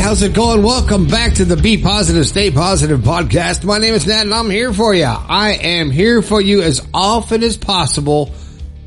how's it going? Welcome back to the Be Positive, Stay Positive podcast. My name is Nat and I'm here for you. I am here for you as often as possible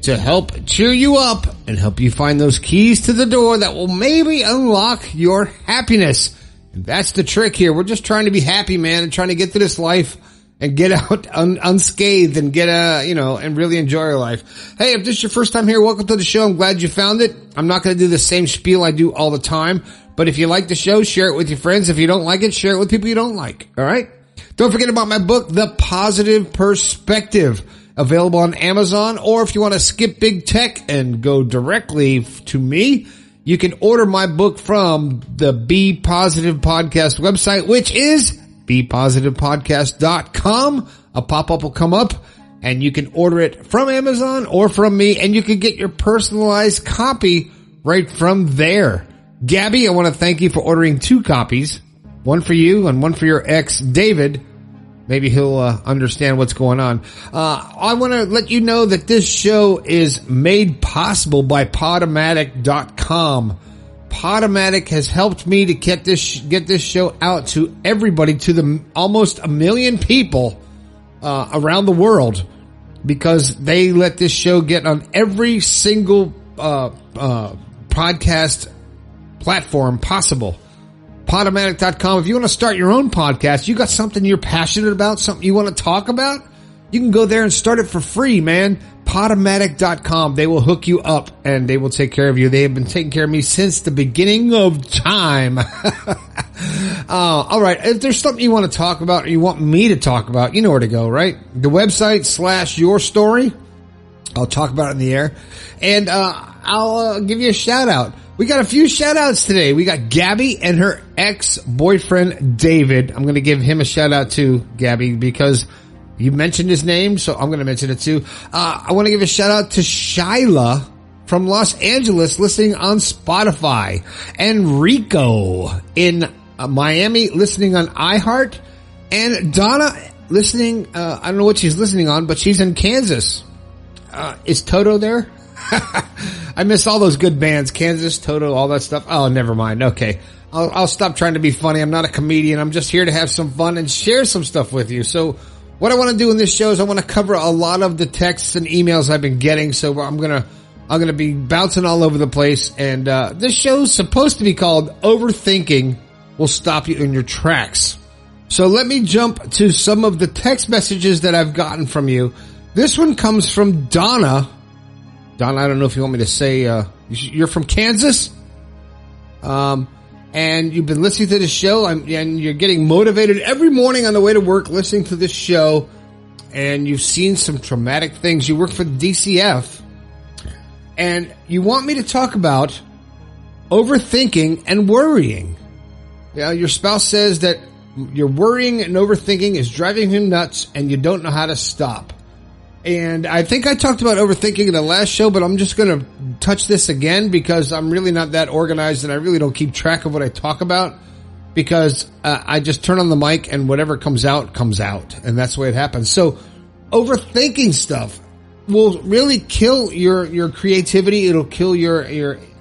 to help cheer you up and help you find those keys to the door that will maybe unlock your happiness. And that's the trick here. We're just trying to be happy, man, and trying to get through this life and get out unscathed and get and really enjoy your life. Hey, if this is your first time here, welcome to the show. I'm glad you found it. I'm not going to do the same spiel I do all the time, but if you like the show, share it with your friends. If you don't like it, share it with people you don't like. All right? Don't forget about my book, The Positive Perspective, available on Amazon, or if you want to skip big tech and go directly to me, you can order my book from the Be Positive Podcast website, which is bepositivepodcast.com. A pop-up will come up and you can order it from Amazon or from me, and you can get your personalized copy right from there. Gabby, I want to thank you for ordering 2 copies, one for you and one for your ex, David. Maybe he'll understand what's going on. I want to let you know that this show is made possible by Podomatic.com. Podomatic has helped me to get this show out to everybody, to the almost 1 million people around the world, because they let this show get on every single podcast platform possible. Podomatic.com. If you want to start your own podcast, you got something you're passionate about, something you want to talk about, you can go there and start it for free, man. Podomatic.com. They will hook you up and they will take care of you. They have been taking care of me since the beginning of time. All right. If there's something you want to talk about or you want me to talk about, you know where to go, right? The website / your story. I'll talk about it in the air, and I'll give you a shout out. We got a few shout outs today. We got Gabby and her ex-boyfriend, David. I'm going to give him a shout out too, Gabby, because you mentioned his name, so I'm going to mention it too. I want to give a shout out to Shyla from Los Angeles, listening on Spotify, and Rico in Miami, listening on iHeart, and Donna listening, I don't know what she's listening on, but she's in Kansas. Is Toto there? I miss all those good bands, Kansas, Toto, all that stuff. Oh, never mind. Okay. I'll stop trying to be funny. I'm not a comedian. I'm just here to have some fun and share some stuff with you. So what I want to do in this show is I want to cover a lot of the texts and emails I've been getting. So I'm going to be bouncing all over the place. And, this show's supposed to be called Overthinking Will Stop You in Your Tracks. So let me jump to some of the text messages that I've gotten from you. This one comes from Donna. Donna, I don't know if you want me to say, you're from Kansas? And you've been listening to this show, and you're getting motivated every morning on the way to work listening to this show, and you've seen some traumatic things. You work for the DCF, and you want me to talk about overthinking and worrying. Yeah, your spouse says that your worrying and overthinking is driving him nuts, and you don't know how to stop. And I think I talked about overthinking in the last show, but I'm just going to touch this again because I'm really not that organized and I really don't keep track of what I talk about, because I just turn on the mic and whatever comes out, and that's the way it happens. So overthinking stuff will really kill your creativity. It'll kill your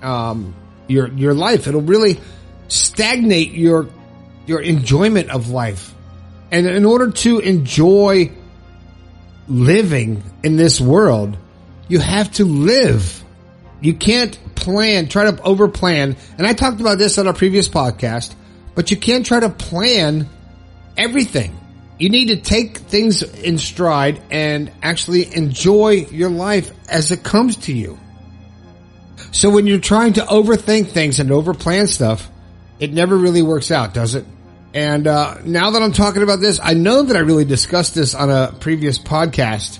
life. It'll really stagnate your enjoyment of life. And in order to enjoy living in this world, you have to live. You can't try to overplan. And I talked about this on a previous podcast, but you can't try to plan everything. You need to take things in stride and actually enjoy your life as it comes to you. So when you're trying to overthink things and overplan stuff, it never really works out, does it? And now that I'm talking about this, I know that I really discussed this on a previous podcast,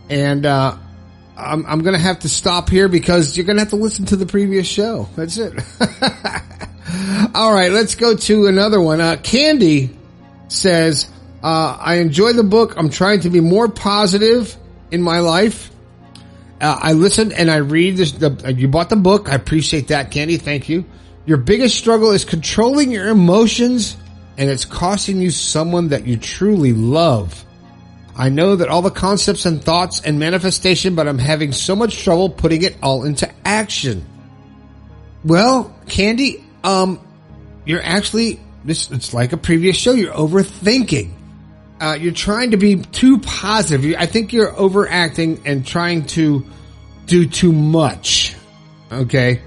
and I'm going to have to stop here because you're going to have to listen to the previous show. That's it. All right, let's go to another one. Candy says, I enjoy the book. I'm trying to be more positive in my life. I listened and I read this. You bought the book. I appreciate that, Candy. Thank you. Your biggest struggle is controlling your emotions, and it's costing you someone that you truly love. I know that all the concepts and thoughts and manifestation, but I'm having so much trouble putting it all into action. Well, Candy, you're actually, it's like a previous show, you're overthinking. You're trying to be too positive. I think you're overacting and trying to do too much. Okay?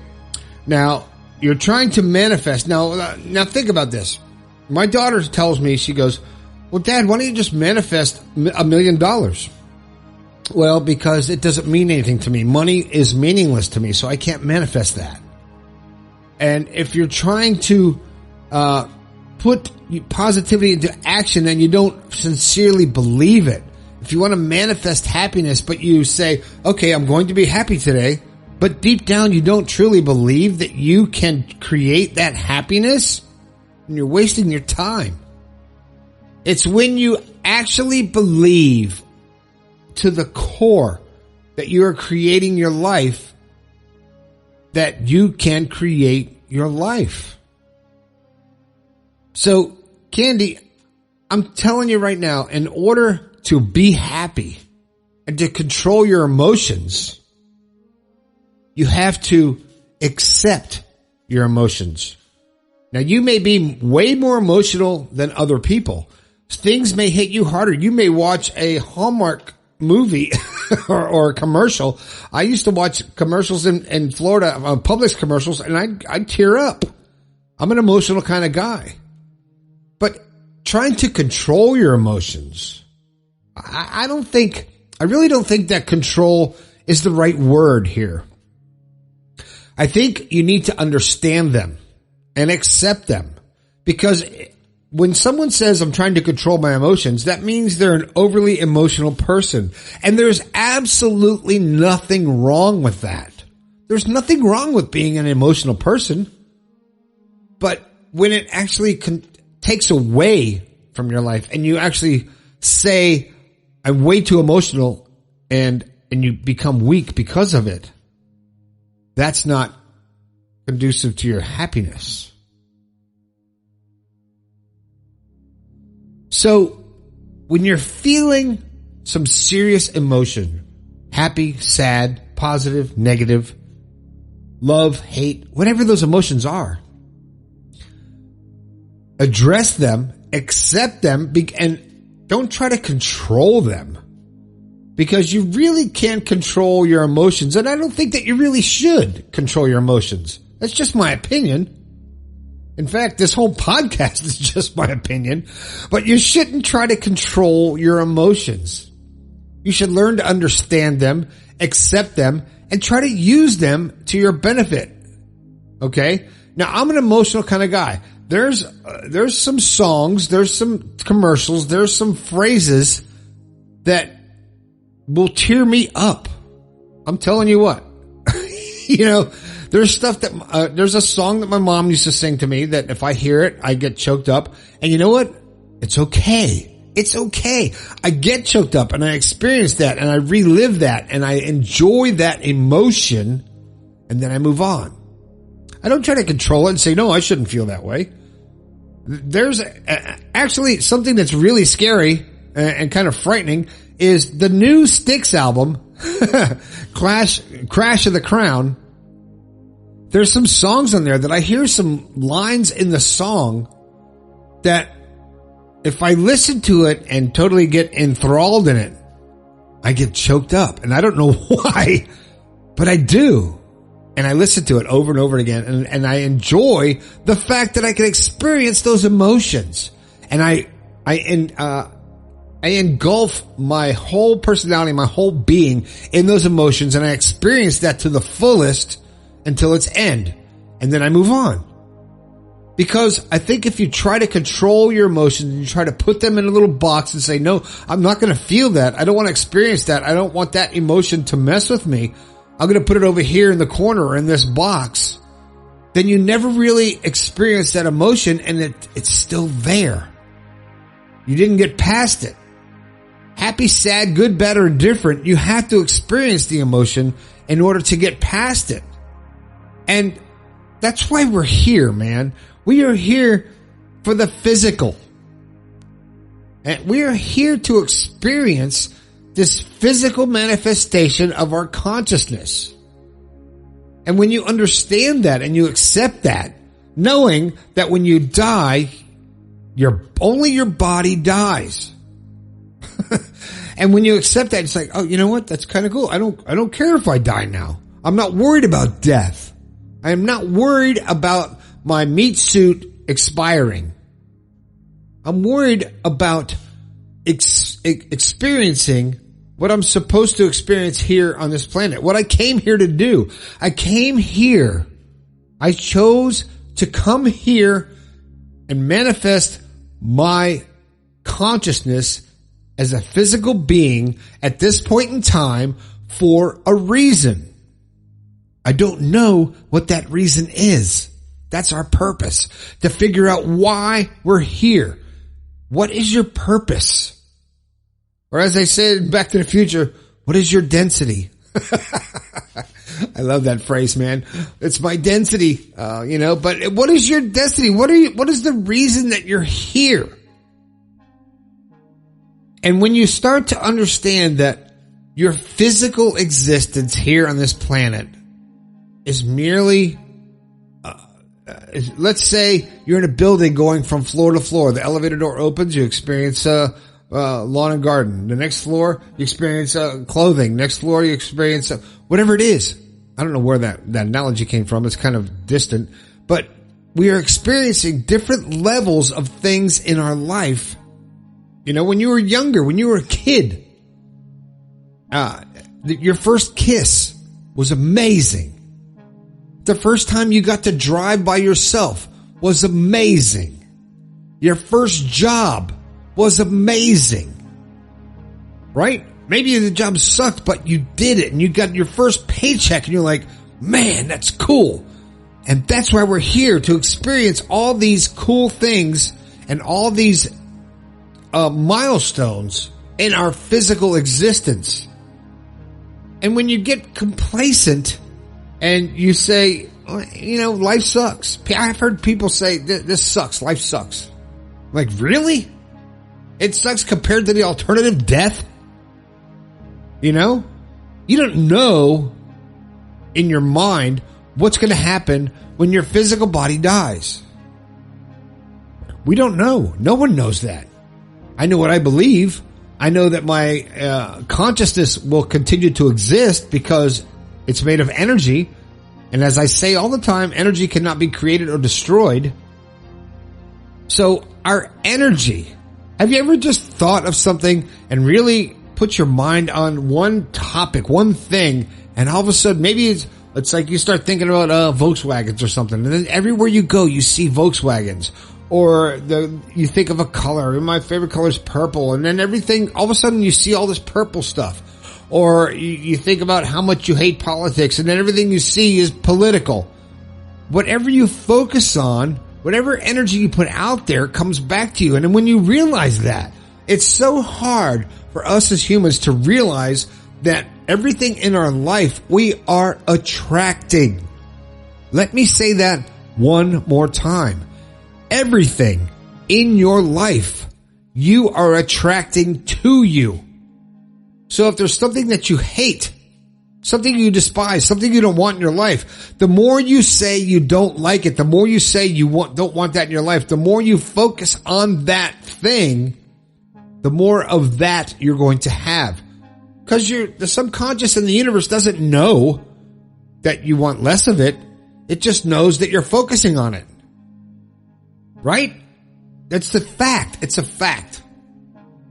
Now, you're trying to manifest. Now think about this. My daughter tells me, she goes, well, Dad, why don't you just manifest $1 million? Well, because it doesn't mean anything to me. Money is meaningless to me, so I can't manifest that. And if you're trying to put positivity into action and you don't sincerely believe it, if you want to manifest happiness, but you say, okay, I'm going to be happy today, but deep down you don't truly believe that you can create that happiness, and you're wasting your time. It's when you actually believe to the core that you are creating your life that you can create your life. So, Candy, I'm telling you right now, in order to be happy and to control your emotions, you have to accept your emotions. Now, you may be way more emotional than other people. Things may hit you harder. You may watch a Hallmark movie or a commercial. I used to watch commercials in Florida, Publix commercials, and I'd tear up. I'm an emotional kind of guy. But trying to control your emotions, I really don't think that control is the right word here. I think you need to understand them and accept them, because when someone says I'm trying to control my emotions, that means they're an overly emotional person. And there's absolutely nothing wrong with that. There's nothing wrong with being an emotional person. But when it actually takes away from your life and you actually say, I'm way too emotional, and you become weak because of it, that's not conducive to your happiness. So, when you're feeling some serious emotion, happy, sad, positive, negative, love, hate, whatever those emotions are, address them, accept them, and don't try to control them. Because you really can't control your emotions, and I don't think that you really should control your emotions. That's just my opinion. In fact, this whole podcast is just my opinion. But you shouldn't try to control your emotions. You should learn to understand them, accept them, and try to use them to your benefit. Okay? Now, I'm an emotional kind of guy. There's some songs, there's some commercials, there's some phrases that will tear me up. I'm telling you what. There's stuff that, there's a song that my mom used to sing to me that if I hear it, I get choked up. And you know what? It's okay. It's okay. I get choked up and I experience that and I relive that and I enjoy that emotion, and then I move on. I don't try to control it and say, no, I shouldn't feel that way. There's actually something that's really scary and kind of frightening is the new Styx album, Crash of the Crown. There's some songs on there that I hear some lines in the song that if I listen to it and totally get enthralled in it, I get choked up. And I don't know why, but I do. And I listen to it over and over again. And I enjoy the fact that I can experience those emotions. And I engulf my whole personality, my whole being in those emotions. And I experience that to the fullest until its end. And then I move on. Because I think if you try to control your emotions and you try to put them in a little box and say, no, I'm not going to feel that. I don't want to experience that. I don't want that emotion to mess with me. I'm going to put it over here in the corner or in this box. Then you never really experience that emotion, and it's still there. You didn't get past it. Happy, sad, good, bad, or different. You have to experience the emotion in order to get past it. And that's why we're here, man. We are here for the physical. And we are here to experience this physical manifestation of our consciousness. And when you understand that and you accept that, knowing that when you die, only your body dies. And when you accept that, it's like, oh, you know what? That's kind of cool. I don't care if I die now. I'm not worried about death. I am not worried about my meat suit expiring. I'm worried about experiencing what I'm supposed to experience here on this planet. What I came here to do. I chose to come here and manifest my consciousness as a physical being at this point in time for a reason. I don't know what that reason is. That's our purpose, to figure out why we're here. What is your purpose? Or as I said, Back to the Future, what is your density? I love that phrase, man. It's my density, but what is your destiny? What is the reason that you're here? And when you start to understand that your physical existence here on this planet is merely, let's say you're in a building going from floor to floor. The elevator door opens, you experience lawn and garden. The next floor, you experience clothing. Next floor, you experience whatever it is. I don't know where that analogy came from. It's kind of distant. But we are experiencing different levels of things in our life. You know, when you were younger, when you were a kid, your first kiss was amazing. The first time you got to drive by yourself was amazing. Your first job was amazing. Right? Maybe the job sucked, but you did it and you got your first paycheck and you're like, man, that's cool. And that's why we're here, to experience all these cool things and all these milestones in our physical existence. And when you get complacent and you say, life sucks. I've heard people say, this sucks. Life sucks. Like, really? It sucks compared to the alternative death? You don't know in your mind what's going to happen when your physical body dies. We don't know. No one knows that. I know what I believe. I know that my consciousness will continue to exist because it's made of energy. And as I say all the time, energy cannot be created or destroyed. So our energy, have you ever just thought of something and really put your mind on one topic, one thing, and all of a sudden maybe it's like you start thinking about Volkswagens or something, and then everywhere you go you see Volkswagens, or you think of a color, and my favorite color is purple, and then everything, all of a sudden you see all this purple stuff. Or you think about how much you hate politics, and then everything you see is political. Whatever you focus on, whatever energy you put out there comes back to you. And then when you realize that, it's so hard for us as humans to realize that everything in our life we are attracting. Let me say that one more time. Everything in your life you are attracting to you. So if there's something that you hate, something you despise, something you don't want in your life, the more you say you don't like it, the more you say you don't want that in your life, the more you focus on that thing, the more of that you're going to have. Because the subconscious in the universe doesn't know that you want less of it. It just knows that you're focusing on it. Right? That's the fact. It's a fact.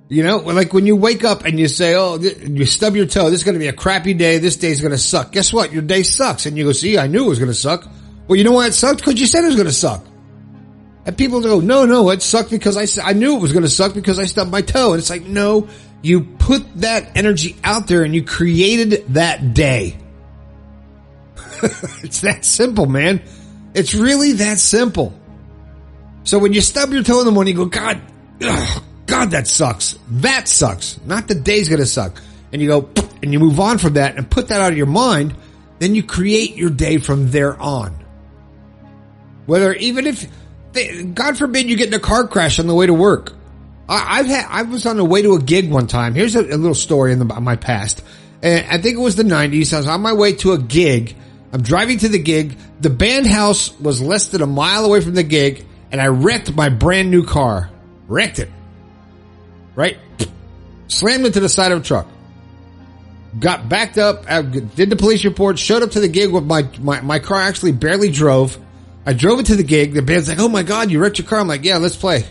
Like when you wake up and you say, you stub your toe, this is going to be a crappy day, this day's going to suck. Guess what? Your day sucks. And you go, see, I knew it was going to suck. Well, you know why it sucked? Because you said it was going to suck. And people go, no, it sucked because I knew it was going to suck because I stubbed my toe. And it's like, no, you put that energy out there and you created that day. It's that simple, man. It's really that simple. So when you stub your toe in the morning, you go, God, that sucks. That sucks. Not the day's going to suck. And you go, and you move on from that and put that out of your mind. Then you create your day from there on. Even if, God forbid you get in a car crash on the way to work. I was on the way to a gig one time. Here's a little story in my past. And I think it was the 90s. I was on my way to a gig. I'm driving to the gig. The band house was less than a mile away from the gig, and I wrecked my brand new car. Wrecked it. Right? Slammed into the side of a truck. Got backed up, did the police report, showed up to the gig with my car actually barely drove. I drove it to the gig. The band's like, oh my God, you wrecked your car. I'm like, yeah, let's play.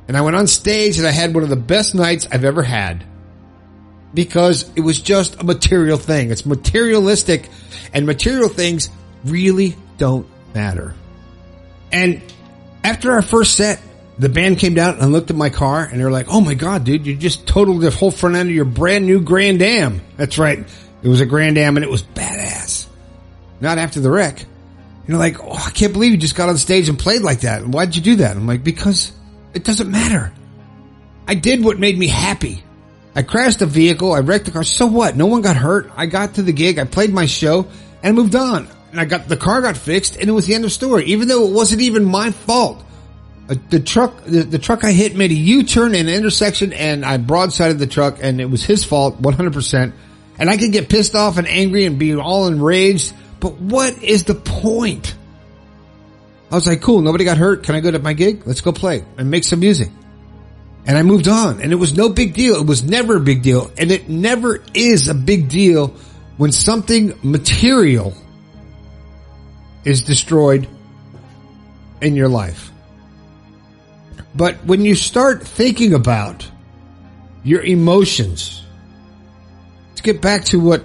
And I went on stage and I had one of the best nights I've ever had. Because it was just a material thing. It's materialistic, and material things really don't matter. And after our first set, the band came down and looked at my car, and they were like, oh my God, dude, you just totaled the whole front end of your brand new Grand Am. That's right. It was a Grand Am, and it was badass. Not after the wreck. You're like, oh, I can't believe you just got on stage and played like that. Why'd you do that? I'm like, because it doesn't matter. I did what made me happy. I crashed a vehicle. I wrecked the car. So what? No one got hurt. I got to the gig. I played my show and moved on. And the car got fixed, and it was the end of the story, even though it wasn't even my fault. The truck I hit made a U-turn in an intersection, and I broadsided the truck, and it was his fault 100%. And I could get pissed off and angry and be all enraged, but what is the point? I was like, cool, nobody got hurt. Can I go to my gig? Let's go play and make some music. And I moved on, and it was no big deal. It was never a big deal, and it never is a big deal when something material is destroyed in your life. But when you start thinking about your emotions, let's get back to what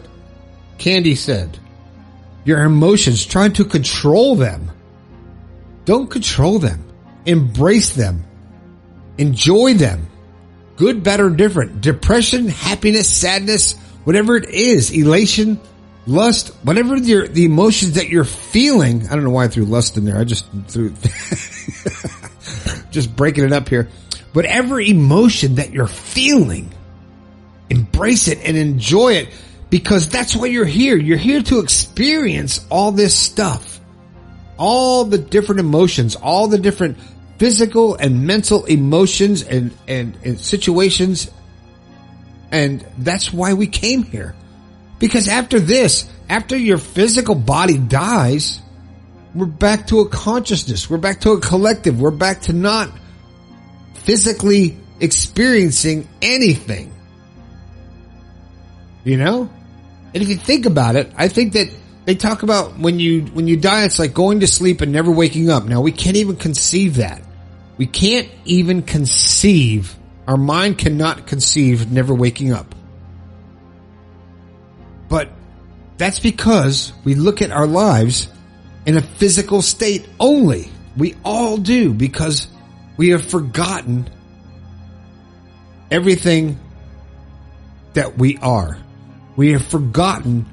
Candy said. Your emotions, trying to control them. Don't control them. Embrace them. Enjoy them. Good, bad, or different. Depression, happiness, sadness, whatever it is. Elation, lust, whatever the emotions that you're feeling. I don't know why I threw lust in there. I just threw just breaking it up here. Whatever emotion that you're feeling, embrace it and enjoy it, because that's why you're here. You're here to experience all this stuff. All the different emotions, all the different physical and mental emotions and situations. And that's why we came here. Because after this, after your physical body dies, we're back to a consciousness. We're back to a collective. We're back to not physically experiencing anything. You know? And if you think about it, I think that they talk about when you die, it's like going to sleep and never waking up. Now, we can't even conceive that. We can't even conceive. Our mind cannot conceive never waking up. But that's because we look at our lives in a physical state only. We all do, because we have forgotten everything that we are. We have forgotten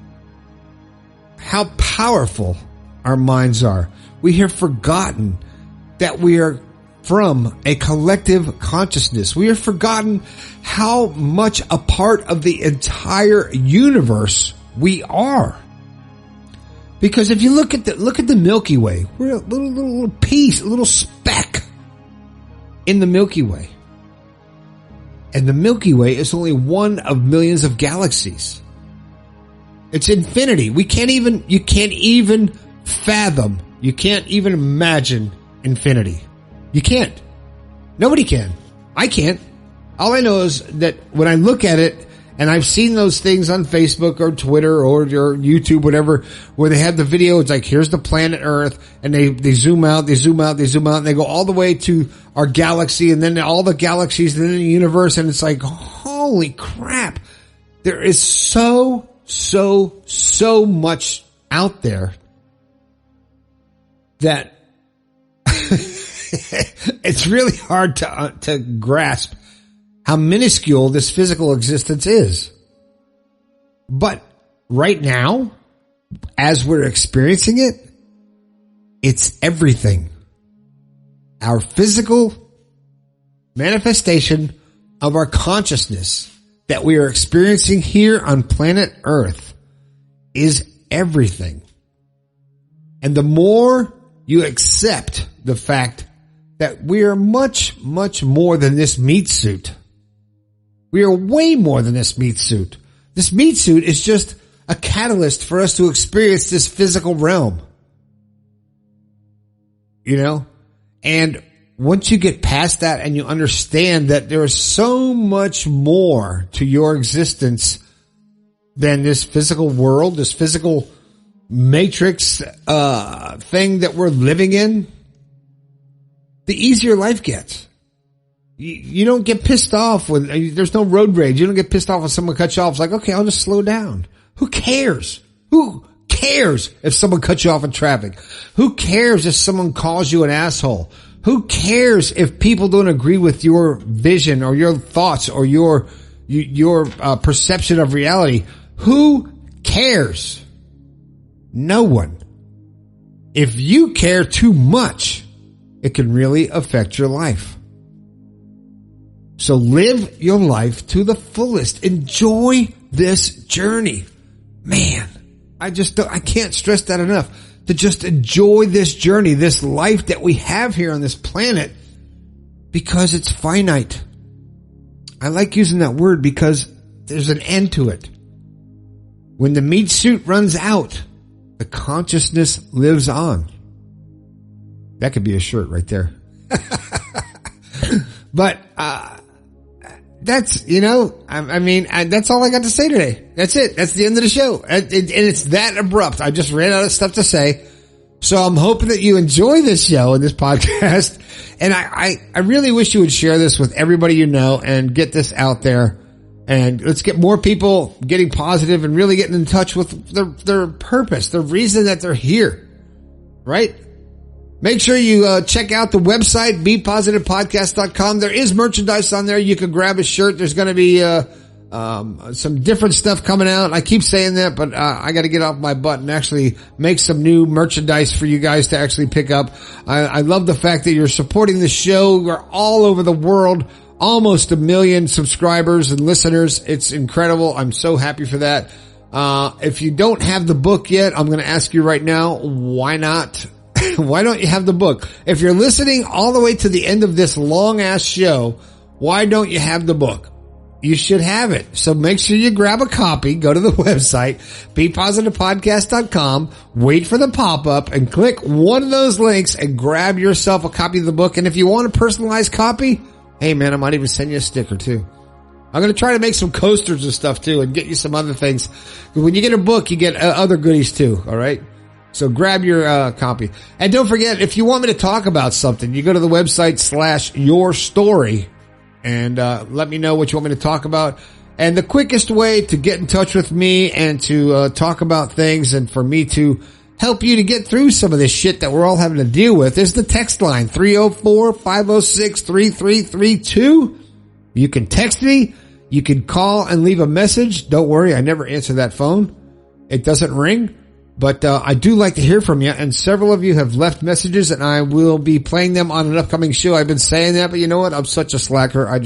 how powerful our minds are. We have forgotten that we are from a collective consciousness. We have forgotten how much a part of the entire universe we are. Because if you look at the Milky Way, we're a little piece, a little speck in the Milky Way. And the Milky Way is only one of millions of galaxies. It's infinity. You can't even fathom, you can't even imagine infinity. You can't. Nobody can. I can't. All I know is that when I look at it, and I've seen those things on Facebook or Twitter or YouTube, whatever, where they have the video, it's like, here's the planet Earth, and they zoom out, and they go all the way to our galaxy, and then all the galaxies, and then the universe, and it's like, holy crap. There is so much out there that it's really hard to grasp how minuscule this physical existence is. But right now, as we're experiencing it, it's everything. Our physical manifestation of our consciousness that we are experiencing here on planet Earth is everything. And the more you accept the fact that we are much, much more than this meat suit. We are way more than this meat suit. This meat suit is just a catalyst for us to experience this physical realm. You know? And once you get past that and you understand that there is so much more to your existence than this physical world, this physical matrix thing that we're living in, the easier life gets. You don't get pissed off when there's no road rage. You don't get pissed off when someone cuts you off. It's like, okay, I'll just slow down. Who cares? Who cares if someone cuts you off in traffic? Who cares if someone calls you an asshole? Who cares if people don't agree with your vision or your thoughts or your perception of reality? Who cares? No one. If you care too much, it can really affect your life. So live your life to the fullest. Enjoy this journey. Man, I can't stress that enough. To just enjoy this journey, this life that we have here on this planet, because it's finite. I like using that word because there's an end to it. When the meat suit runs out, the consciousness lives on. That could be a shirt right there. But, that's, that's all I got to say today. That's it. That's the end of the show. And it's that abrupt. I just ran out of stuff to say. So I'm hoping that you enjoy this show and this podcast. And I really wish you would share this with everybody you know and get this out there. And let's get more people getting positive and really getting in touch with their purpose, the reason that they're here. Right? Make sure you check out the website, bepositivepodcast.com. There is merchandise on there. You can grab a shirt. There's going to be some different stuff coming out. I keep saying that, but I got to get off my butt and actually make some new merchandise for you guys to actually pick up. I love the fact that you're supporting the show. We're all over the world, almost 1 million subscribers and listeners. It's incredible. I'm so happy for that. If you don't have the book yet, I'm going to ask you right now, why not? Why don't you have the book? If you're listening all the way to the end of this long ass show, why don't you have the book? You should have it. So make sure you grab a copy, go to the website, bepositivepodcast.com, wait for the pop-up and click one of those links and grab yourself a copy of the book. And if you want a personalized copy, hey man, I might even send you a sticker too. I'm going to try to make some coasters and stuff too and get you some other things. When you get a book, you get other goodies too. All right. So grab your copy. And don't forget, if you want me to talk about something, you go to the website /yourstory and let me know what you want me to talk about. And the quickest way to get in touch with me and to talk about things and for me to help you to get through some of this shit that we're all having to deal with is the text line, 304-506-3332. You can text me. You can call and leave a message. Don't worry, I never answer that phone. It doesn't ring. But I do like to hear from you, and several of you have left messages, and I will be playing them on an upcoming show. I've been saying that, but you know what? I'm such a slacker. I'm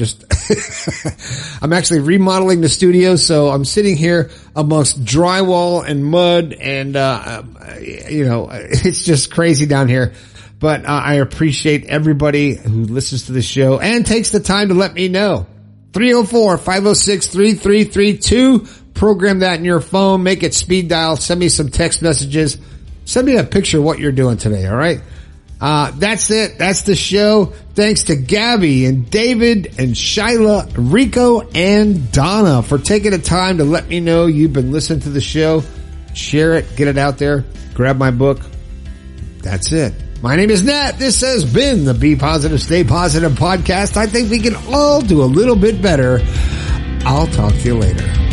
actually remodeling the studio, so I'm sitting here amongst drywall and mud, and it's just crazy down here. But I appreciate everybody who listens to the show and takes the time to let me know. 304-506-3332. Program that in your phone. Make it speed dial. Send me some text messages. Send me a picture of what you're doing today, all right? That's it. That's the show. Thanks to Gabby and David and Shyla, Rico, and Donna for taking the time to let me know you've been listening to the show. Share it. Get it out there. Grab my book. That's it. My name is Nat. This has been the Be Positive, Stay Positive podcast. I think we can all do a little bit better. I'll talk to you later.